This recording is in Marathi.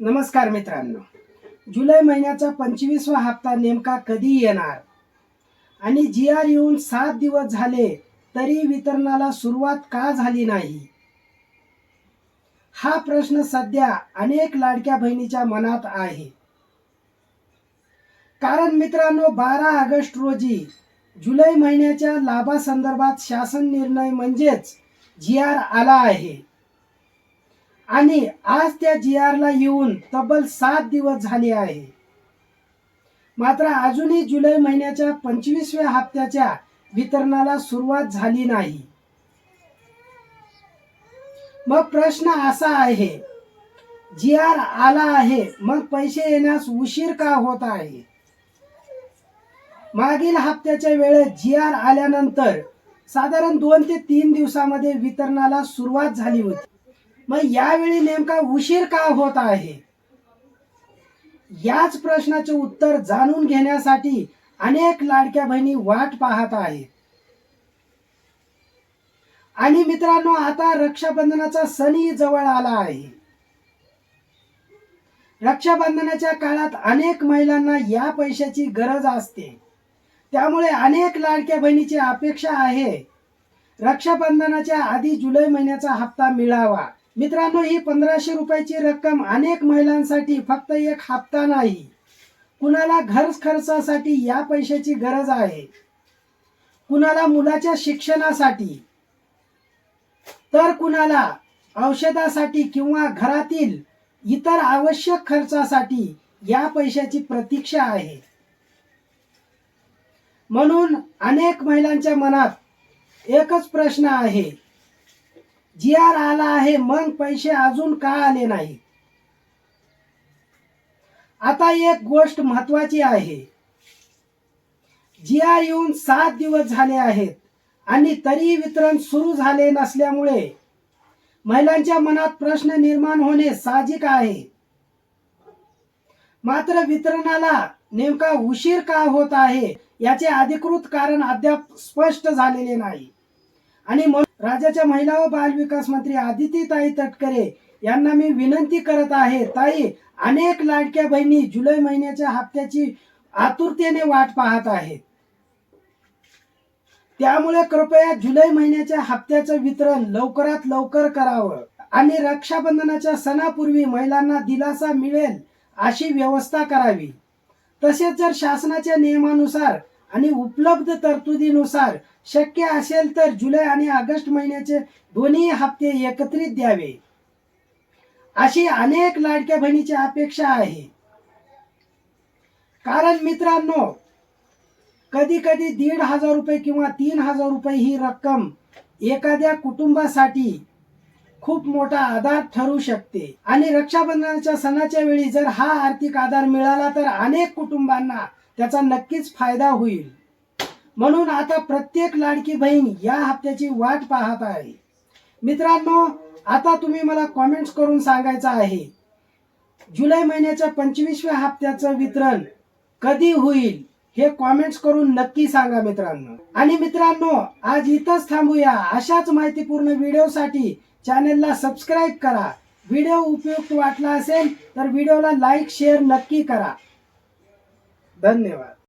नमस्कार मित्रांनो, जुलै महिन्याचा 25वा हप्ता नेमका कधी येणार आणि जी आर येऊन 7 दिवस झाले तरी वितरणाला सुरुवात का झाली नाही, हा प्रश्न सध्या अनेक लाडक्या बहिणीच्या मनात आहे. कारण मित्रांनो, 12 ऑगस्ट रोजी जुलै महिन्याच्या लाभासंदर्भात शासन निर्णय म्हणजेच जी आर आला आहे आणि आज त्या जी आरला येऊन तब्बल 7 दिवस झाले आहे. मात्र अजूनही जुलै महिन्याच्या 25व्या हप्त्याच्या वितरणाला सुरुवात झाली नाही. मग प्रश्न असा आहे, जी आर आला आहे मग पैसे येण्यास उशीर का होत आहे? मागील हप्त्याच्या वेळेत जी आर आल्यानंतर साधारण 2 ते 3 दिवसामध्ये वितरणाला सुरुवात झाली होती. मग यावेळी नेमका उशीर का होत आहे? याच प्रश्नाचे उत्तर जाणून घेण्यासाठी अनेक लाडक्या बहिणी वाट पाहत आहेत. आणि मित्रांनो, आता रक्षाबंधनाचा सणही जवळ आला आहे. रक्षाबंधनाच्या काळात अनेक महिलांना या पैशाची गरज असते. त्यामुळे अनेक लाडक्या बहिणीची अपेक्षा आहे रक्षाबंधनाच्या आधी जुलै महिन्याचा हप्ता मिळावा. मित्रांनो, ही 1500 रुपयाची रक्कम अनेक महिलांसाठी फक्त एक हप्ता नाही. कुणाला घर खर्चासाठी या पैशाची गरज आहे, कुणाला मुलाच्या शिक्षणासाठी, तर कुणाला औषधासाठी किंवा घरातील इतर आवश्यक खर्चासाठी या पैशाची प्रतीक्षा आहे. म्हणून अनेक महिलांच्या मनात एकच प्रश्न आहे, जी आर आला आहे मग पैसे अजून का आले नाही? आता एक गोष्ट महत्वाची आहे, जी आर येऊन 7 दिवस झाले आहेत आणि तरी वितरण सुरू झाले नसल्यामुळे महिलांच्या मनात प्रश्न निर्माण होणे साहजिक आहे. मात्र वितरणाला नेमका उशीर का होत आहे याचे अधिकृत कारण अद्याप स्पष्ट झालेले नाही. आणि राज्याच्या महिला व बाल विकास मंत्री आदितीताई तटकरे यांना मी विनंती करत आहे, ताई, अनेक लाडक्या बहिणी जुलै महिन्याच्या हप्त्याची आतुरतेने वाट पाहत आहेत. त्यामुळे कृपया जुलै महिन्याच्या हप्त्याचं वितरण लवकरात लवकर करावं आणि रक्षाबंधनाच्या सणापूर्वी महिलांना दिलासा मिळेल अशी व्यवस्था करावी. तसेच जर शासनाच्या नियमानुसार आणि उपलब्ध तरतुदीनुसार शक्य असेल तर जुलै आणि ऑगस्ट महिन्याचे दोन्ही हप्ते एकत्रित द्यावे अशी अनेक लाडक्या बहिणीची अपेक्षा आहे. कारण मित्रांनो, कधी कधी 1,500 रुपये किंवा 3,000 रुपये ही रक्कम एखाद्या कुटुंबासाठी खूप मोठा आधार ठरू शकते. आणि रक्षाबंधनाच्या सणाच्या वेळी जर हा आर्थिक आधार मिळाला तर अनेक कुटुंबांना त्याचा नक्कीच फायदा होईल. म्हणून आता प्रत्येक लाडकी बहीण या हप्त्याची वाट पाहत आहे. मित्रांनो, आता तुम्ही मला कमेंट्स करून सांगायचं आहे, जुलै महिन्याच्या 25व्या हप्त्याचं वितरण कधी होईल हे कमेंट्स करून नक्की सांगा मित्रांनो. आणि मित्रांनो, आज इथंच थांबूया. अशाच माहितीपूर्ण व्हिडिओसाठी चॅनलला सबस्क्राईब करा. व्हिडिओ उपयुक्त वाटला असेल तर व्हिडिओला लाईक शेअर नक्की करा. धन्यवाद.